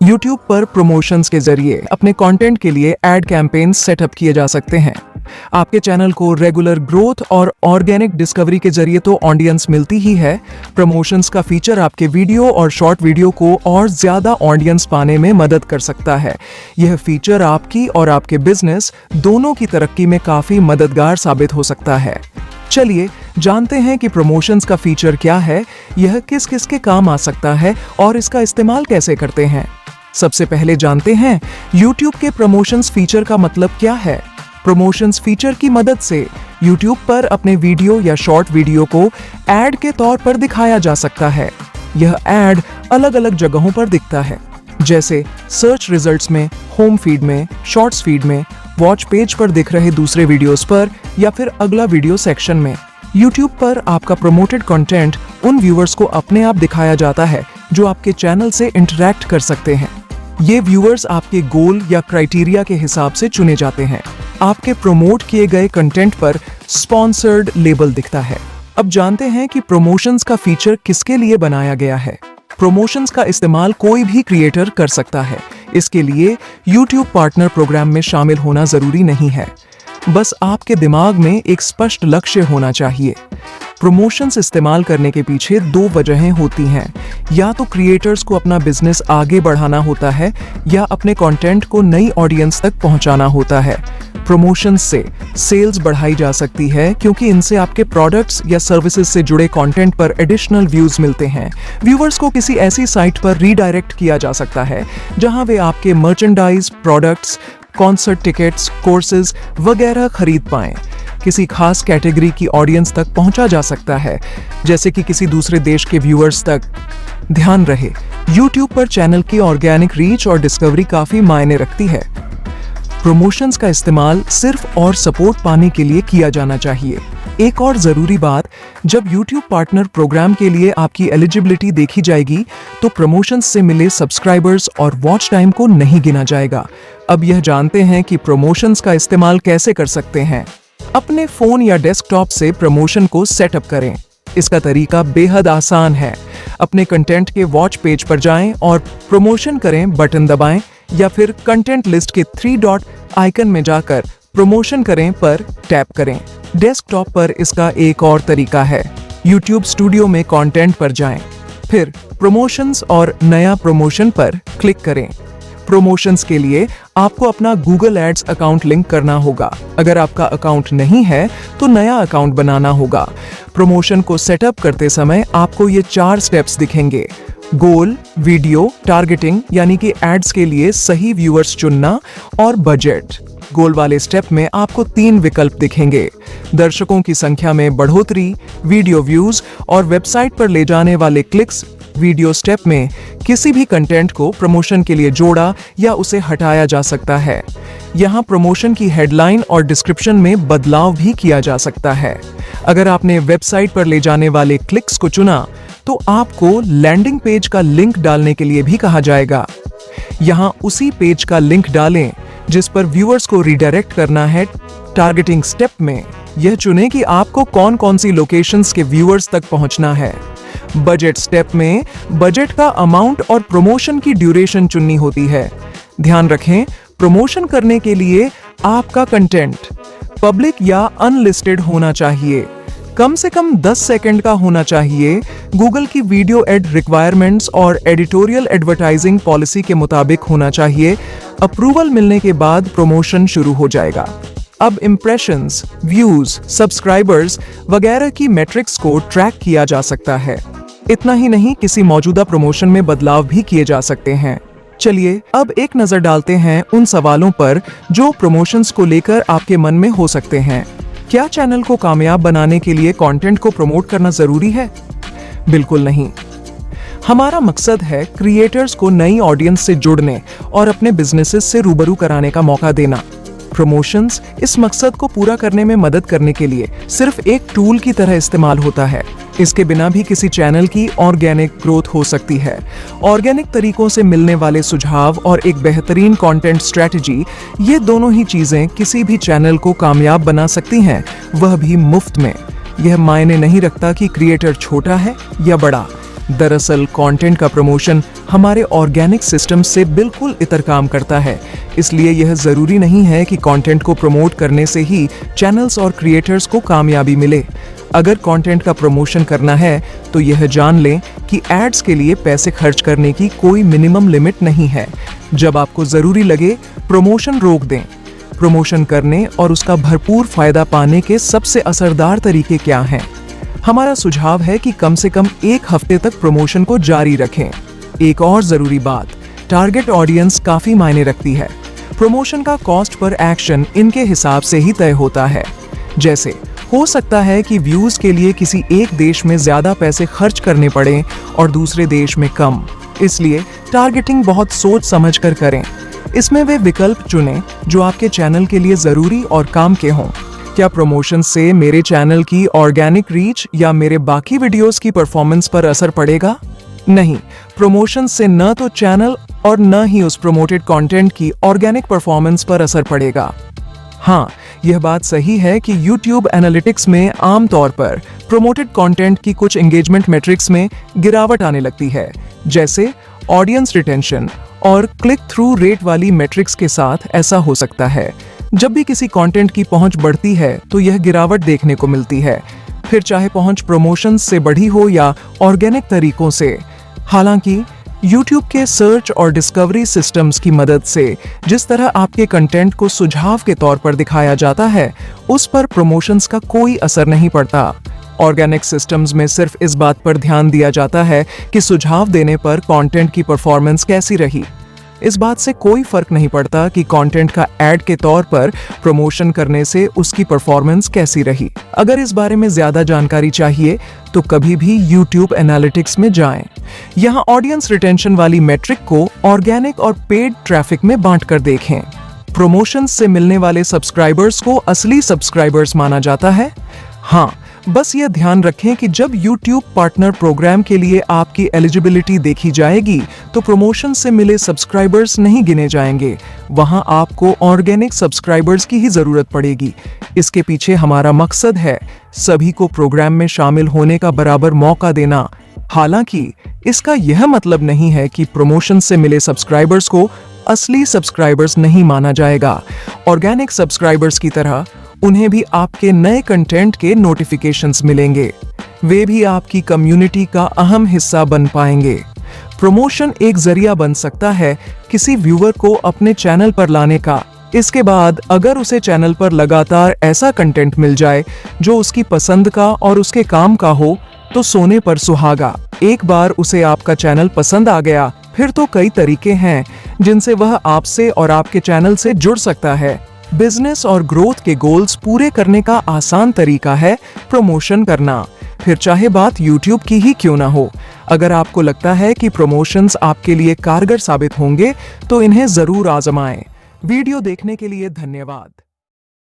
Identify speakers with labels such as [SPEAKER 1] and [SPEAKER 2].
[SPEAKER 1] YouTube पर promotions के जरिए अपने कंटेंट के लिए एड कैंपेन सेटअप किए जा सकते हैं। आपके चैनल को रेगुलर ग्रोथ और ऑर्गेनिक डिस्कवरी के जरिए तो ऑडियंस मिलती ही है, प्रमोशंस का फीचर आपके वीडियो और शॉर्ट वीडियो को और ज्यादा ऑडियंस पाने में मदद कर सकता है। यह फीचर आपकी और आपके बिजनेस दोनों की तरक्की में काफी मददगार साबित हो सकता है। चलिए जानते हैं कि प्रमोशंस का फीचर क्या है, यह किस किस के काम आ सकता है और इसका इस्तेमाल कैसे करते हैं। सबसे पहले जानते हैं YouTube के प्रमोशंस फीचर का मतलब क्या है। प्रमोशंस फीचर की मदद से YouTube पर अपने वीडियो या शॉर्ट वीडियो को एड के तौर पर दिखाया जा सकता है। यह एड अलग अलग जगहों पर दिखता है, जैसे सर्च रिजल्ट्स में, होम फीड में, शॉर्ट्स फीड में, वॉच पेज पर दिख रहे दूसरे वीडियोस पर या फिर अगला वीडियो सेक्शन में। YouTube पर आपका प्रमोटेड कंटेंट उन व्यूअर्स को अपने आप दिखाया जाता है जो आपके चैनल से इंटरैक्ट कर सकते हैं। ये व्यूअर्स आपके गोल या क्राइटेरिया के हिसाब से चुने जाते हैं। आपके प्रमोट किए गए कंटेंट पर स्पॉन्सर्ड लेबल दिखता है। अब जानते हैं कि प्रमोशंस का फीचर किसके लिए बनाया गया है। प्रमोशंस का इस्तेमाल कोई भी क्रिएटर कर सकता है। इसके लिए YouTube पार्टनर प्रोग्राम में शामिल होना जरूरी नहीं है, बस आपके दिमाग में एक स्पष्ट लक्ष्य होना चाहिए। प्रमोशंस इस्तेमाल करने के पीछे दो वजहें होती हैं, या तो क्रिएटर्स को अपना बिजनेस आगे बढ़ाना होता है या अपने कंटेंट को नई ऑडियंस तक पहुंचाना होता है। प्रमोशंस से सेल्स बढ़ाई जा सकती है क्योंकि इनसे आपके प्रोडक्ट्स या सर्विसेज से जुड़े कंटेंट पर एडिशनल व्यूज मिलते हैं। व्यूअर्स को किसी ऐसी साइट पर रीडायरेक्ट किया जा सकता है जहां वे आपके merchandise, products, concert tickets, courses वगैरह खरीद पाएं। किसी खास कैटेगरी की ऑडियंस तक पहुंचा जा सकता है, जैसे कि किसी दूसरे देश के व्यूअर्स तक। ध्यान रहे, YouTube पर चैनल की ऑर्गेनिक रीच और डिस्कवरी काफी मायने रखती है। प्रमोशंस का इस्तेमाल सिर्फ और सपोर्ट पाने के लिए किया जाना चाहिए। एक और जरूरी बात, जब YouTube पार्टनर प्रोग्राम के लिए आपकी एलिजिबिलिटी देखी जाएगी तो प्रमोशंस से मिले सब्सक्राइबर्स और वॉच टाइम को नहीं गिना जाएगा। अब यह जानते हैं कि प्रमोशंस का इस्तेमाल कैसे कर सकते हैं। अपने फोन या डेस्कटॉप से प्रमोशन को सेटअप करें। इसका तरीका बेहद आसान है। अपने कंटेंट के वॉच पेज पर जाएं और प्रमोशन करें बटन दबाएं, या फिर कंटेंट लिस्ट के 3 डॉट आइकन में जाकर प्रमोशन करें पर टैप करें। डेस्कटॉप पर इसका एक और तरीका है। YouTube स्टूडियो में कंटेंट पर जाएं, फिर प्रमोशंस और नया प्रमोशन पर क्लिक करें। प्रमोशंस के लिए आपको अपना Google एड्स अकाउंट लिंक करना होगा। अगर आपका अकाउंट नहीं है तो नया अकाउंट बनाना होगा। प्रमोशन को सेटअप करते समय आपको ये 4 स्टेप्स दिखेंगे: गोल, वीडियो, टारगेटिंग यानी कि एड्स के लिए सही व्यूअर्स चुनना, और बजट। गोल वाले स्टेप में आपको 3 विकल्प दिखेंगे: दर्शकों की संख्या में बढ़ोतरी, वीडियो व्यूज और वेबसाइट पर ले जाने वाले क्लिक्स। वीडियो स्टेप में किसी भी कंटेंट को प्रमोशन के लिए जोड़ा या उसे हटाया जा सकता है। यहाँ प्रमोशन की हेडलाइन और डिस्क्रिप्शन में बदलाव भी किया जा सकता है। अगर आपने वेबसाइट पर ले जाने वाले क्लिक्स को चुना तो आपको लैंडिंग पेज का लिंक डालने के लिए भी कहा जाएगा। यहाँ उसी पेज का लिंक डालें जिस पर व्यूअर्स को रिडायरेक्ट करना है। टारगेटिंग स्टेप में यह चुनें कि आपको कौन कौन सी लोकेशंस के व्यूअर्स तक पहुंचना है। बजट स्टेप में बजट का अमाउंट और प्रमोशन की ड्यूरेशन चुननी होती है। ध्यान रखें, प्रमोशन करने के लिए आपका कंटेंट पब्लिक या अनलिस्टेड होना चाहिए, कम से कम 10 सेकंड का होना चाहिए, गूगल की वीडियो एड रिक्वायरमेंट्स और एडिटोरियल एडवर्टाइजिंग पॉलिसी के मुताबिक होना चाहिए। अप्रूवल मिलने के बाद प्रमोशन शुरू हो जाएगा। अब इम्प्रेशंस, व्यूज, सब्सक्राइबर्स वगैरह की मैट्रिक्स को ट्रैक किया जा सकता है। इतना ही नहीं, किसी मौजूदा प्रमोशन में बदलाव भी किए जा सकते हैं। चलिए अब एक नजर डालते हैं उन सवालों पर जो प्रमोशंस को लेकर आपके मन में हो सकते हैं। क्या चैनल को कामयाब बनाने के लिए कंटेंट को प्रमोट करना जरूरी है? बिल्कुल नहीं। हमारा मकसद है क्रिएटर्स को नई ऑडियंस से जुड़ने और अपने बिजनेसेस से रूबरू कराने का मौका देना। प्रमोशंस इस मकसद को पूरा करने में मदद करने के लिए सिर्फ एक टूल की तरह इस्तेमाल होता है। इसके बिना भी किसी चैनल की ऑर्गेनिक ग्रोथ हो सकती है। ऑर्गेनिक तरीकों से मिलने वाले सुझाव और एक बेहतरीन कंटेंट स्ट्रेटजी, ये दोनों ही चीजें किसी भी चैनल को कामयाब बना सकती हैं, वह भी मुफ्त में। यह मायने नहीं रखता कि क्रिएटर छोटा है या बड़ा, दरअसल कंटेंट का प्रमोशन हमारे ऑर्गेनिक सिस्टम से बिल्कुल इतर काम करता है, इसलिए यह जरूरी नहीं है कि कंटेंट को प्रमोट करने से ही चैनल्स और क्रिएटर्स को कामयाबी मिले। अगर कंटेंट का प्रमोशन करना है तो यह जान लें कि एड्स के लिए पैसे खर्च करने की कोई मिनिमम लिमिट नहीं है। जब आपको जरूरी लगे प्रमोशन रोक दें। प्रमोशन करने और उसका भरपूर फायदा पाने के सबसे असरदार तरीके क्या हैं? हमारा सुझाव है कि कम से कम 1 हफ्ते तक प्रमोशन को जारी रखें। एक और जरूरी बात, टारगेट ऑडियंस काफी मायने रखती है। प्रमोशन का कॉस्ट पर एक्शन इनके हिसाब से ही तय होता है। जैसे हो सकता है कि व्यूज के लिए किसी एक देश में ज्यादा पैसे खर्च करने पड़े और दूसरे देश में कम, इसलिए टारगेटिंग बहुत सोच समझ कर करें। इसमें वे विकल्प चुनें जो आपके चैनल के लिए जरूरी और काम के हों। क्या प्रमोशन से मेरे चैनल की ऑर्गेनिक रीच या मेरे बाकी वीडियोस की परफॉर्मेंस पर असर पड़ेगा? नहीं, प्रमोशन से न तो चैनल और न ही उस प्रमोटेड कंटेंट की ऑर्गेनिक परफॉर्मेंस पर असर पड़ेगा। हाँ, यह बात सही है कि YouTube एनालिटिक्स में आमतौर पर प्रमोटेड कंटेंट की कुछ एंगेजमेंट मैट्रिक्स में गिरावट आने लगती है, जैसे ऑडियंस रिटेंशन और क्लिक थ्रू रेट वाली मैट्रिक्स के साथ ऐसा हो सकता है। जब भी किसी कंटेंट की पहुंच बढ़ती है तो यह गिरावट देखने को मिलती है, फिर चाहे पहुंच प्रमोशन से बढ़ी हो या ऑर्गेनिक तरीकों से। हालांकि YouTube के सर्च और डिस्कवरी सिस्टम्स की मदद से जिस तरह आपके कंटेंट को सुझाव के तौर पर दिखाया जाता है, उस पर प्रमोशंस का कोई असर नहीं पड़ता। ऑर्गेनिक सिस्टम्स में सिर्फ इस बात पर ध्यान दिया जाता है कि सुझाव देने पर कंटेंट की परफॉर्मेंस कैसी रही। इस बात से कोई फर्क नहीं पड़ता कि कंटेंट का ऐड के तौर पर प्रमोशन करने से उसकी परफॉर्मेंस कैसी रही। अगर इस बारे में ज्यादा जानकारी चाहिए तो कभी भी YouTube एनालिटिक्स में जाएं। यहाँ ऑडियंस रिटेंशन वाली मैट्रिक को ऑर्गेनिक और पेड ट्रैफिक में बांटकर देखें। प्रमोशन से मिलने वाले सब्सक्राइबर्स को असली सब्सक्राइबर्स माना जाता है। हाँ, बस ये ध्यान रखें कि जब YouTube पार्टनर प्रोग्राम के लिए आपकी एलिजिबिलिटी देखी जाएगी तो प्रमोशन से मिले सब्सक्राइबर्स नहीं गिने जाएंगे। वहां आपको ऑर्गेनिक सब्सक्राइबर्स की ही जरूरत पड़ेगी। इसके पीछे हमारा मकसद है सभी को प्रोग्राम में शामिल होने का बराबर मौका देना। हालांकि इसका यह मतलब नहीं है कि प्रमोशन से मिले सब्सक्राइबर्स को असली सब्सक्राइबर्स नहीं माना जाएगा। ऑर्गेनिक सब्सक्राइबर्स की तरह उन्हें भी आपके नए कंटेंट के नोटिफिकेशंस मिलेंगे। वे भी आपकी कम्युनिटी का अहम हिस्सा बन पाएंगे। प्रमोशन एक जरिया बन सकता है किसी व्यूअर को अपने चैनल पर लाने का। इसके बाद अगर उसे चैनल पर लगातार ऐसा कंटेंट मिल जाए जो उसकी पसंद का और उसके काम का हो तो सोने पर सुहागा। एक बार उसे आपका चैनल पसंद आ गया, फिर तो कई तरीके हैं जिनसे वह आपसे और आपके चैनल से जुड़ सकता है। बिजनेस और ग्रोथ के गोल्स पूरे करने का आसान तरीका है प्रमोशन करना, फिर चाहे बात YouTube की ही क्यों ना हो। अगर आपको लगता है कि प्रमोशंस आपके लिए कारगर साबित होंगे तो इन्हें जरूर आजमाएं। वीडियो देखने के लिए धन्यवाद।